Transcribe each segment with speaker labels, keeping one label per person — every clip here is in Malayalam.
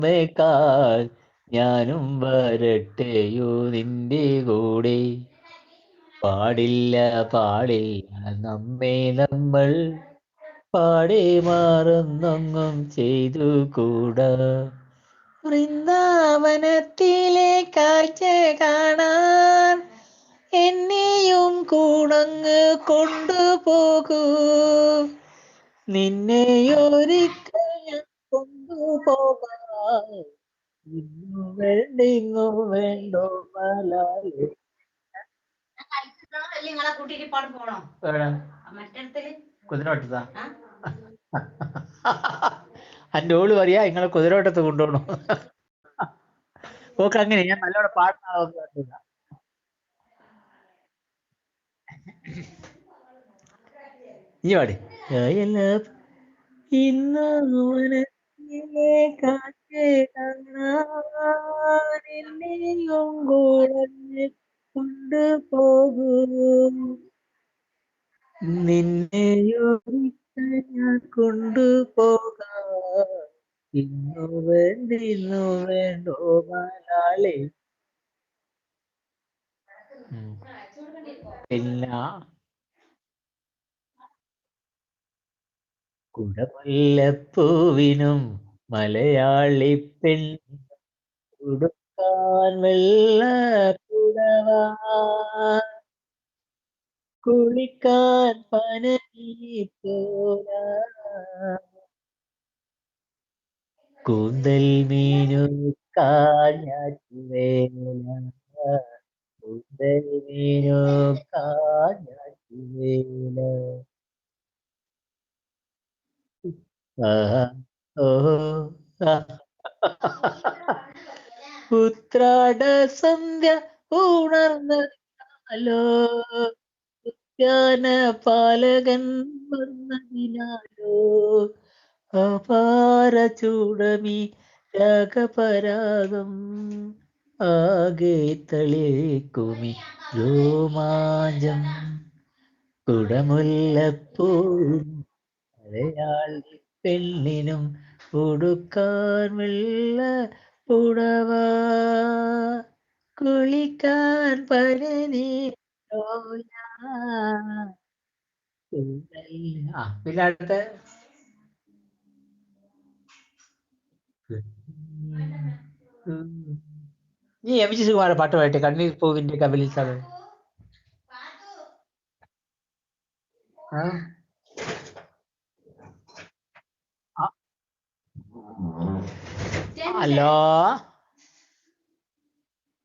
Speaker 1: നമ്മേക്കാൾ ഞാനും വരട്ടെയോ നിന്റെ കൂടെ. പാടില്ല പാടില്ല നമ്മെ നമ്മൾ പാടെ മാറുന്നൊന്നും ചെയ്തു കൂടാ. വൃന്ദാവനത്തിലെ കാഴ്ച കാണാൻ എന്നെയും കൂടങ്ങ് കൊണ്ടുപോകൂ. നിന്നെയൊരിക്കൽ ഞാൻ കൊണ്ടുപോകാം. ഇന്നു വേണ്ടിങ്ങു വേണ്ടോ മലാലേ.
Speaker 2: നിങ്ങളെ കൂട്ടിട്ട് പാട് പോണോ മറ്റേ
Speaker 1: കുതിരോട്ടത്താ അന്റെ ഓള് പറയാ നിങ്ങളെ കുതിരോട്ടത്ത് കൊണ്ടുപോകണം. ഓക്കെ അങ്ങനെ ഞാൻ നല്ലോണം പാടുന്ന നീ പാടി. ഇന്ന് മനസ്സിലെ കാറ്റ് കാണാൻ എന്നെയും കൂടെ കൊണ്ടുപോകൂ. നിന്നെയൊരിക്കൽ ഞാൻ കൊണ്ടുപോകാം. ഇന്നു വേണ്ടിന്നു വേണ്ടോ മലാളി. പിന്നെ കുടമുല്ലപ്പൂവിനും മലയാളി പെൺ ഉടുക്കാൻ വെള്ള പുടവ, കുളിക്കാൻ പനനീർത്തോല, കൂന്തൽ മീനുക്കാൻ ഞാറ്റുവേല, കൂന്തൽ മീനുക്കാൻ ഞാറ്റുവേല. ഓഹോ ഉത്രാട സന്ധ്യ ഉണർന്നതിനാലോ, ഉദ്യാന പാലകൻ വന്നതിനാലോ, അപാര ചൂടമീ രാഗപരാഗം ആകെ തളിക്കുമി രോമാഞ്ചം. കുടമുല്ലപ്പൂ മലയാളി പെണ്ണിനും ഉടുക്കാൻ വെള്ള പുടവ, കുളിക്കാൻ പനനീരോല. പിന്നെ അടുത്ത നീ എം ജി സുകുമാര പാട്ട് പാട്ടെ. കണ്ണീർ പൂവിന്റെ കവിളിൽ തട. ഹലോ,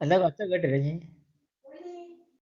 Speaker 1: എന്താ കൊച്ച കേട്ടില്ല നീ?